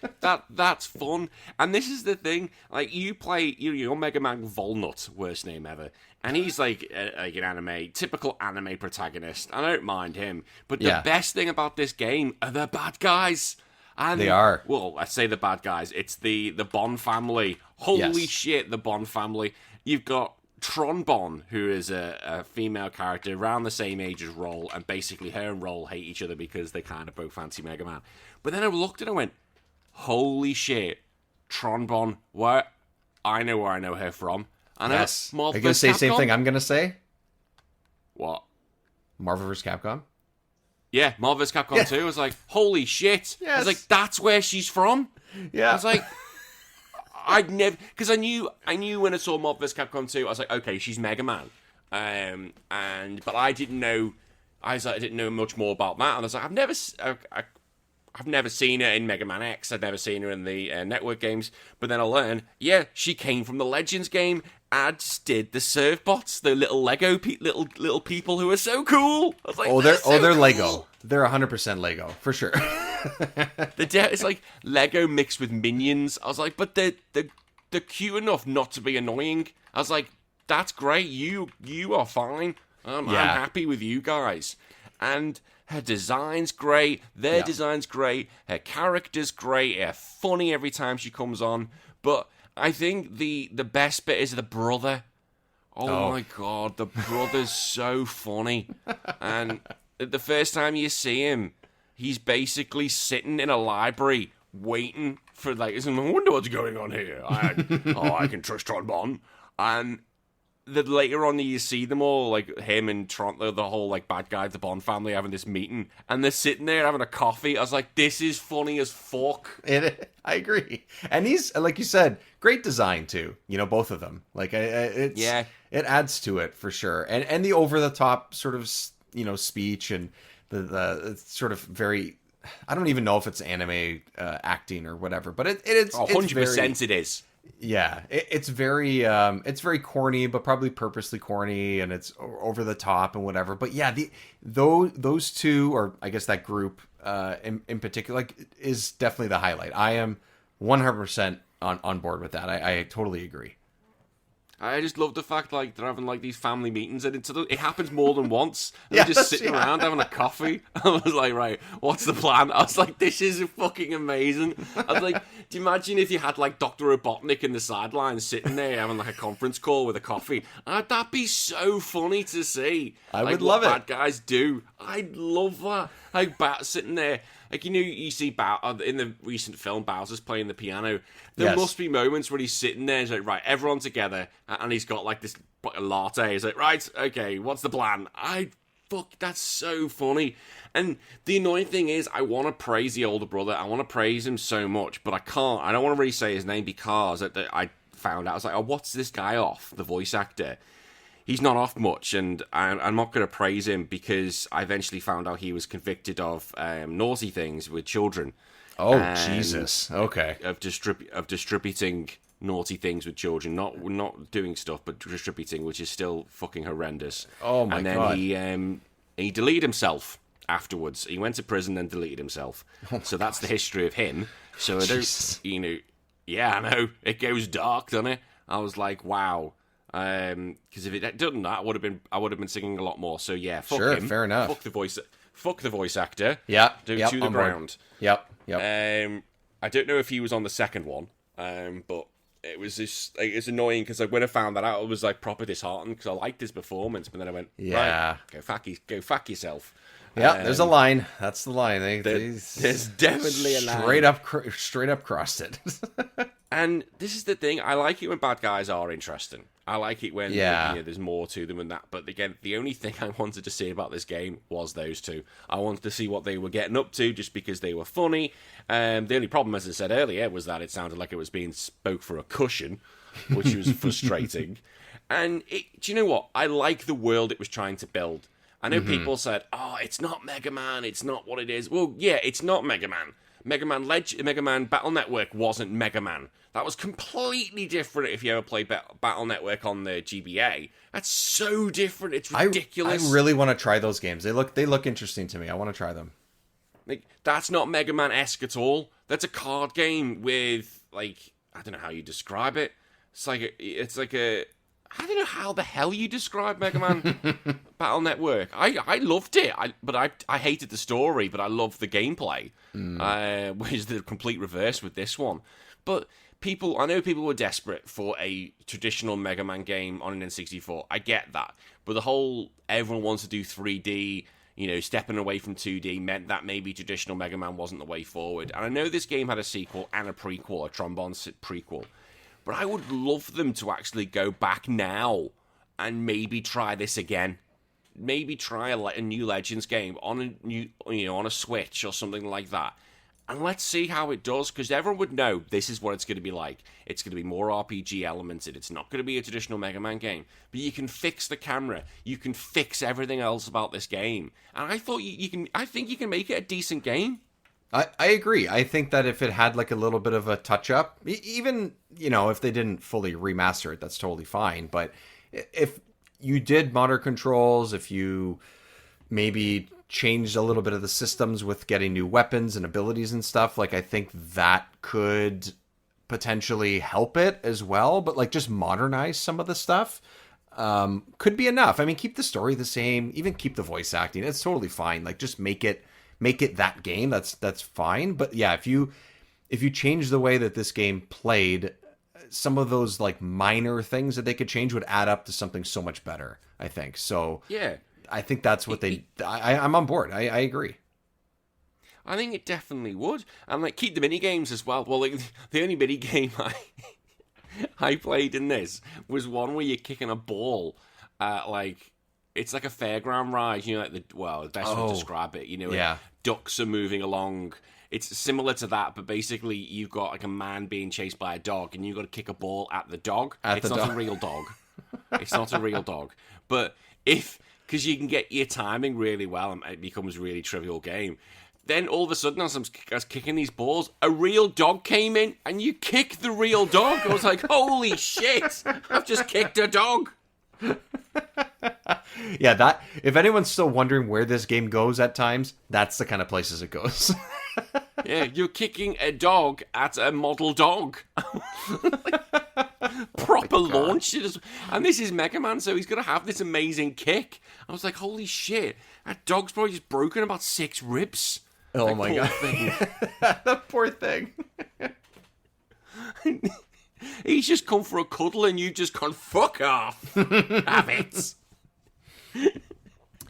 that's fun. And this is the thing. Like, you play, you're Mega Man Volnut, worst name ever. And he's like an typical anime protagonist. I don't mind him. But the best thing about this game are the bad guys. And, they are. Well, I say the bad guys. It's the Bon family. Holy shit, the Bon family. You've got Tron Bon, who is a female character around the same age as Roll, and basically her and Roll hate each other because they kind of both fancy Mega Man. But then I looked and I went, holy shit, Tron Bon, I know where I know her from. And yes. Are you going to say the same thing I'm going to say? What? Marvel vs. Capcom? Yeah, Marvel vs. Capcom 2. I was like, holy shit. Yes. I was like, that's where she's from? Yeah. I was like... I'd never, because I knew when I saw Marvel vs. Capcom 2, I was like, okay, she's Mega Man, but I didn't know, I didn't know much more about that, and I was like, I've never seen her in Mega Man X. I've never seen her in the network games. But then I learned, yeah, she came from the Legends game. As did the Surfbots, the little Lego little people who are so cool. I was like, they're they're cool. Lego. They're 100% Lego for sure. It's like Lego mixed with Minions. I was like, but they're cute enough not to be annoying. I was like, that's great. You are fine. I'm happy with you guys. And her design's great. Their design's great. Her character's great. They're funny every time she comes on. But I think the best bit is the brother. Oh my god, the brother's so funny. And the first time you see him, he's basically sitting in a library waiting for, like, I wonder what's going on here. I can trust Trombone. And then later on you see them all, like him and Tron, the whole like bad guy, the Bond family having this meeting, and they're sitting there having a coffee. I was like, this is funny as fuck. I agree. And he's, like you said, great design too. You know, both of them. Like, it adds to it for sure. And the over the top sort of, you know, speech and the sort of very, I don't even know if it's anime acting or whatever, but it's 100% it is. Yeah, it's very corny, but probably purposely corny, and it's over the top and whatever. But yeah, those two, or I guess that group in particular, like, is definitely the highlight. I am 100% on board with that. I totally agree. I just love the fact, like, they're having, like, these family meetings, and it happens more than once. They're just sitting around having a coffee. I was like, right, what's the plan? I was like, this is fucking amazing. I was like, do you imagine if you had, like, Dr. Robotnik in the sidelines sitting there having, like, a conference call with a coffee? That'd be so funny to see. I would love it. Bad guys do. I'd love that. Like, Bat sitting there. Like, you know, you see in the recent film, Bowser's playing the piano. There must be moments where he's sitting there, he's like, right, everyone together, and he's got, like, this latte. He's like, right, okay, what's the plan? That's so funny. And the annoying thing is, I want to praise the older brother. I want to praise him so much, but I can't. I don't want to really say his name because I found out, I was like, oh, what's this guy off, the voice actor? He's not off much, and I'm not going to praise him because I eventually found out he was convicted of naughty things with children. Oh, Jesus. Okay. Of distributing naughty things with children. Not doing stuff, but distributing, which is still fucking horrendous. Oh, my God. And then he deleted himself afterwards. He went to prison and deleted himself. So that's the history of him. So I don't, you know, yeah, I know. It goes dark, doesn't it? I was like, wow. Because if it had done that, I would have been singing a lot more. So yeah, fuck him. Fair enough. Fuck the voice actor. Yeah, to the ground. Yep. I don't know if he was on the second one, but it was just, like, it's annoying because, like, when I found that out, I was like proper disheartened because I liked his performance, but then I went, right, go fuck yourself. Yeah, there's a line. That's the line. There's definitely a line. Straight up crossed it. And this is the thing. I like it when bad guys are interesting. I like it when there's more to them and that. But again, the only thing I wanted to see about this game was those two. I wanted to see what they were getting up to just because they were funny. The only problem, as I said earlier, was that it sounded like it was being spoke for a cushion, which was frustrating. And do you know what? I like the world it was trying to build. I know people said, oh, it's not Mega Man, it's not what it is. Well, yeah, it's not Mega Man. Mega Man Battle Network wasn't Mega Man. That was completely different if you ever played Battle Network on the GBA. That's so different, it's ridiculous. I really want to try those games. They look interesting to me. I want to try them. Like, that's not Mega Man-esque at all. That's a card game with, like, I don't know how you describe it. It's like a I don't know how the hell you describe Mega Man Battle Network. I loved it, but I hated the story, but I loved the gameplay, which is the complete reverse with this one. But I know people were desperate for a traditional Mega Man game on an N64. I get that. But the whole everyone wants to do 3D, stepping away from 2D meant that maybe traditional Mega Man wasn't the way forward. And I know this game had a sequel and a prequel, a Trombone prequel. But I would love them to actually go back now and maybe try this again. Maybe try a new Legends game on a new, on a Switch or something like that. And let's see how it does, because everyone would know this is what it's going to be like. It's going to be more RPG elemented. It's not going to be a traditional Mega Man game. But you can fix the camera. You can fix everything else about this game. And I thought I think you can make it a decent game. I agree. I think that if it had like a little bit of a touch up, even, if they didn't fully remaster it, that's totally fine. But if you did modern controls, if you maybe changed a little bit of the systems with getting new weapons and abilities and stuff, like I think that could potentially help it as well. But like just modernize some of the stuff could be enough. I mean, keep the story the same, even keep the voice acting. It's totally fine. Like just make it that game. That's fine. But yeah, if you change the way that this game played, some of those like minor things that they could change would add up to something so much better, I think. So Yeah. I think that's what I'm on board. I agree. I think it definitely would. And like keep the mini games as well. Well, like, the only mini game I played in this was one where you're kicking a ball like it's like a fairground ride, like the best way to describe it, yeah. Ducks are moving along. It's similar to that, but basically you've got like a man being chased by a dog and you've got to kick a ball at the dog. It's not a real dog. It's not a real dog. But because you can get your timing really well and it becomes a really trivial game. Then all of a sudden, as I was kicking these balls, a real dog came in and you kick the real dog. I was like, holy shit, I've just kicked a dog. Yeah, that if anyone's still wondering where this game goes at times, that's the kind of places it goes. Yeah, you're kicking a dog at a model dog. Proper launch. And this is Mega Man, so he's going to have this amazing kick. I was like, holy shit, that dog's probably just broken about 6 ribs. Oh like, my god. Thing. The poor thing. He's just come for a cuddle and you've just gone, fuck off. Have it.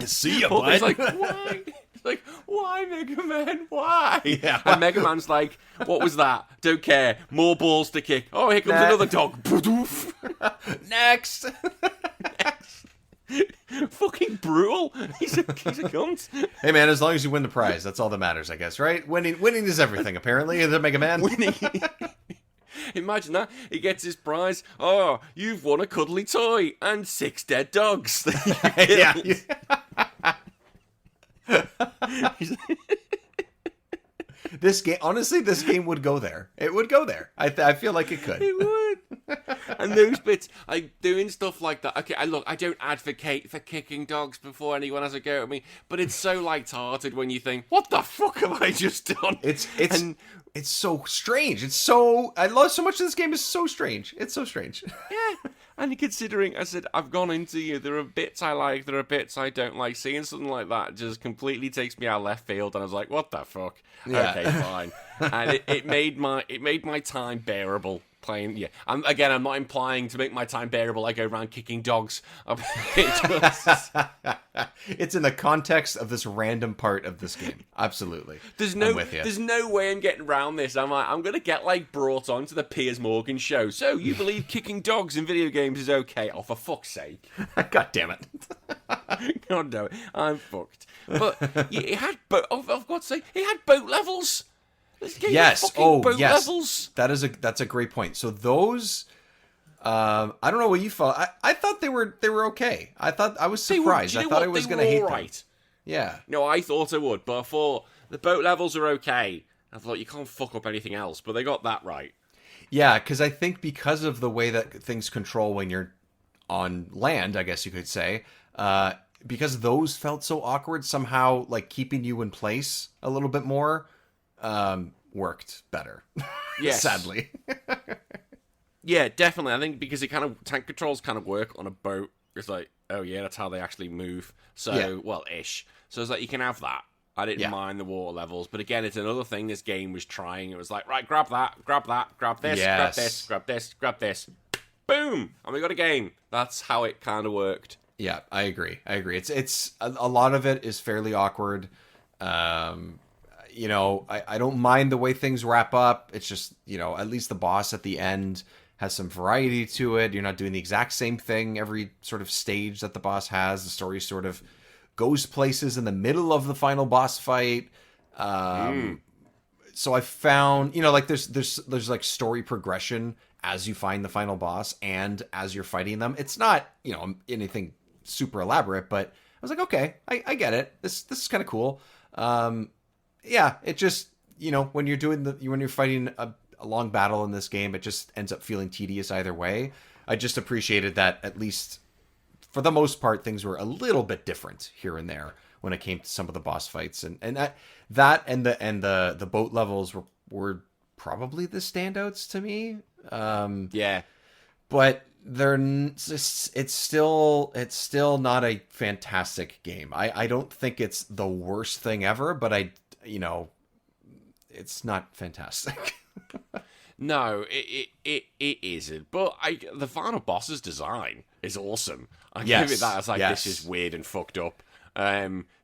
See ya, bud. It's like, why? It's like, why, Mega Man? Why? Yeah. And Mega Man's like, what was that? Don't care. More balls to kick. Oh, here comes another dog. Next. Fucking brutal. He's a cunt. Hey man, as long as you win the prize, that's all that matters, I guess, right? Winning is everything, apparently, in the Mega Man. Winning. Imagine that. He gets his prize. Oh, you've won a cuddly toy and 6 dead dogs. Yeah. This game would go there. It would go there. I feel like it could. It would. And those bits, like doing stuff like that. Okay, I don't advocate for kicking dogs before anyone has a go at me, but it's so light-hearted when you think, what the fuck have I just done? It's so strange. I love so much of this game is so strange. It's so strange. Yeah. And considering, I said, I've gone into you, there are bits I like, there are bits I don't like. Seeing something like that just completely takes me out of left field, and I was like, what the fuck? Yeah. Okay, fine. And it made my time bearable playing. Yeah, I'm not implying to make my time bearable I go around kicking dogs. It's in the context of this random part of this game. Absolutely. There's no way I'm getting around this. I'm gonna get brought on to the Piers Morgan show. So you believe kicking dogs in video games is okay? Oh, for fuck's sake! God damn it! God damn it! I'm fucked. But it had I've got to say, it had boat levels. Yes. Boat yes. levels. That's a great point. So those, I don't know what you thought. I thought they were okay. I was surprised. I thought I was going to hate them. Yeah. No, I thought I would, but I thought the boat levels are okay. I thought you can't fuck up anything else, but they got that right. Yeah, because I think because of the way that things control when you're on land, I guess you could say, because those felt so awkward, somehow keeping you in place a little bit more worked better. Yes. Sadly. Yeah, definitely. I think because tank controls kind of work on a boat. It's like, oh yeah, that's how they actually move. So, yeah. Well, ish. So it's like, you can have that. I didn't mind the water levels. But again, it's another thing this game was trying. It was like, right, grab that, grab this, yes. grab this, grab this, grab this. Boom! And we got a game. That's how it kind of worked. Yeah, I agree. It's a lot of it is fairly awkward. I don't mind the way things wrap up. It's just, at least the boss at the end has some variety to it. You're not doing the exact same thing every sort of stage that the boss has. The story sort of goes places in the middle of the final boss fight. So I found, there's story progression as you find the final boss and as you're fighting them. It's not, anything super elaborate, but I was like, okay, I get it. This is kind of cool. Yeah, it just, when you're fighting a long battle in this game, it just ends up feeling tedious either way. I just appreciated that at least for the most part things were a little bit different here and there when it came to some of the boss fights, and that and the boat levels were probably the standouts to me. Yeah. But it's still not a fantastic game. I don't think it's the worst thing ever, but it's not fantastic. No, it isn't. But the final boss's design is awesome. I give it that. I was like, this is weird and fucked up.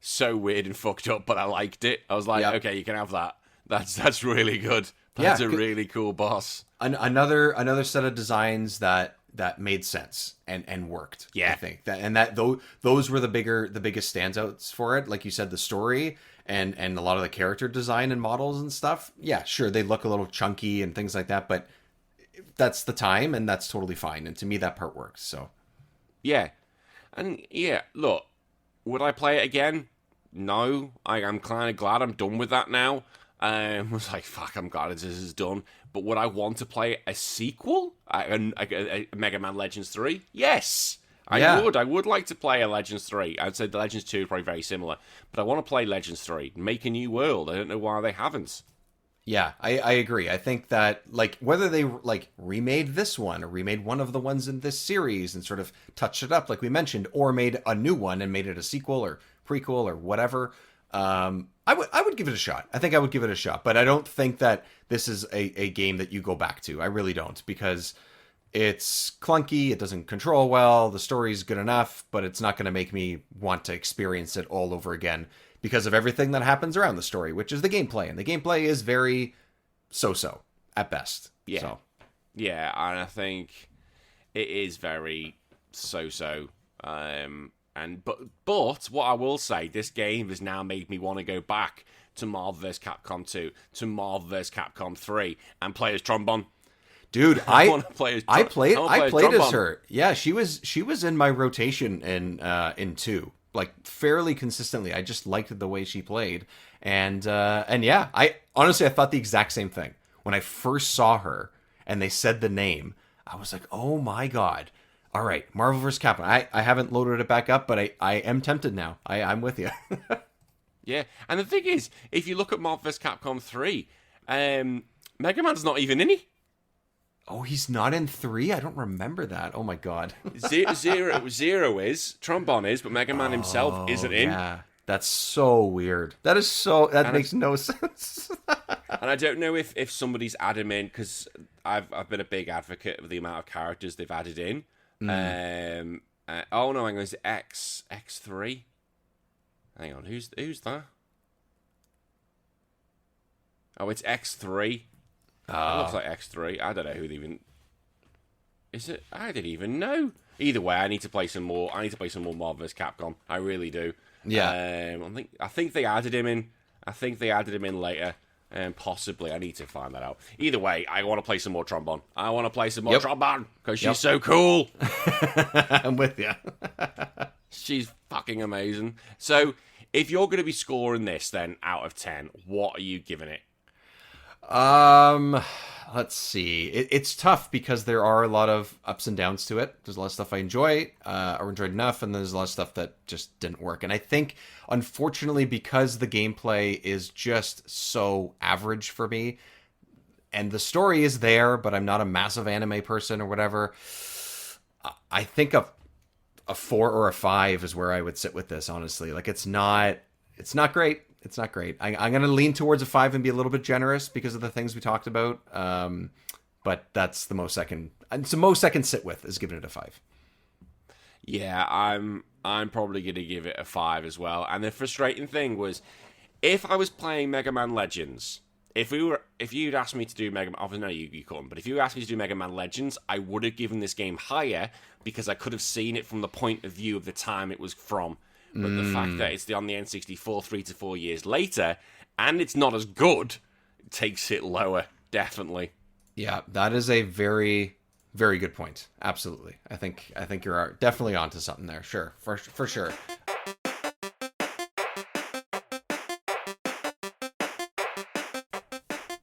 So weird and fucked up, but I liked it. I was like, okay, you can have that. That's really good. That's a really cool boss. Another set of designs that made sense and worked. Yeah, I think those were the biggest standouts for it. Like you said, the story and a lot of the character design and models and stuff. Yeah, sure, they look a little chunky and things like that, but that's the time and that's totally fine. And to me, that part works. So yeah, and yeah, look, would I play it again? No, I'm kind of glad I'm done with that now. I was like, fuck, I'm glad this is done. But would I want to play a sequel? A Mega Man Legends 3? Yes! I would. I would like to play a Legends 3. I'd say the Legends 2 is probably very similar. But I want to play Legends 3. Make a new world. I don't know why they haven't. Yeah, I agree. I think that, like, whether they, like, remade this one or remade one of the ones in this series and sort of touched it up, like we mentioned, or made a new one and made it a sequel or prequel or whatever, I would give it a shot. I think I would give it a shot, but I don't think that this is a game that you go back to. I really don't, because it's clunky, it doesn't control well, the story's good enough, but it's not going to make me want to experience it all over again because of everything that happens around the story, which is the gameplay. And the gameplay is very so-so at best. Yeah. So. Yeah, and I think it is very so-so. But what I will say, this game has now made me want to go back to Marvel vs. Capcom 2, to Marvel vs. Capcom 3, and play as Trombone. Dude, want to play as I played as Trombone. her. Yeah, she was in my rotation in 2, like fairly consistently. I just liked the way she played, and yeah, I honestly thought the exact same thing when I first saw her and they said the name. I was like, oh my god. All right, Marvel vs. Capcom. I haven't loaded it back up, but I am tempted now. I'm with you. Yeah, and the thing is, if you look at Marvel vs. Capcom 3, Mega Man's not even in it. Oh, he's not in 3? I don't remember that. Oh my god. Zero is, Trombone is, but Mega Man himself isn't in. Yeah, that's so weird. That makes no sense. And I don't know if somebody's added him in, because I've been a big advocate of the amount of characters they've added in. Oh no, hang on, is it X3? Hang on, who's that? Oh, it's X3. It looks like X3. I don't know who they even... Is it? I didn't even know. Either way, I need to play some more. I need to play some more Marvel vs. Capcom. I really do. Yeah. I think they added him in. I think they added him in later. Possibly. I need to find that out. Either way, I want to play some more Trombone. I want to play some more Trombone because she's so cool. I'm with you. She's fucking amazing. So, if you're going to be scoring this then out of 10, what are you giving it? Let's see. It's tough because there are a lot of ups and downs to it. There's a lot of stuff I enjoy, or enjoyed enough, and there's a lot of stuff that just didn't work. And I think, unfortunately, because the gameplay is just so average for me, and the story is there, but I'm not a massive anime person or whatever, I think a 4 or a 5 is where I would sit with this, honestly. Like, it's not great. It's not great. I'm going to lean towards a 5 and be a little bit generous because of the things we talked about. But that's the most I can sit with is giving it a 5. Yeah, I'm probably going to give it a 5 as well. And the frustrating thing was, if I was playing Mega Man Legends, if you'd asked me to do Mega Man, obviously no, you couldn't, but if you asked me to do Mega Man Legends, I would have given this game higher because I could have seen it from the point of view of the time it was from. But the fact that it's on the N64 3 to 4 years later, and it's not as good, takes it lower, definitely. Yeah, that is a very, very good point. Absolutely. I think you're definitely onto something there. Sure, for sure.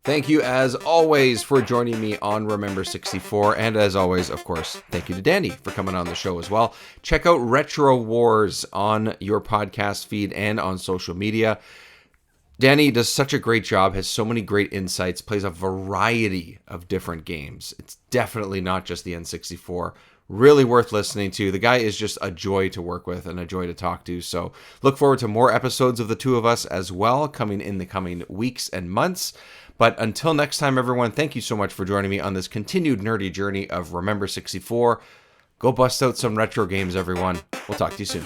Thank you, as always, for joining me on Remember 64. And as always, of course, thank you to Danny for coming on the show as well. Check out Retro Wars on your podcast feed and on social media. Danny does such a great job, has so many great insights, plays a variety of different games. It's definitely not just the N64. Really worth listening to. The guy is just a joy to work with and a joy to talk to. So look forward to more episodes of the two of us as well, coming in the coming weeks and months. But until next time, everyone, thank you so much for joining me on this continued nerdy journey of Remember 64. Go bust out some retro games, everyone. We'll talk to you soon.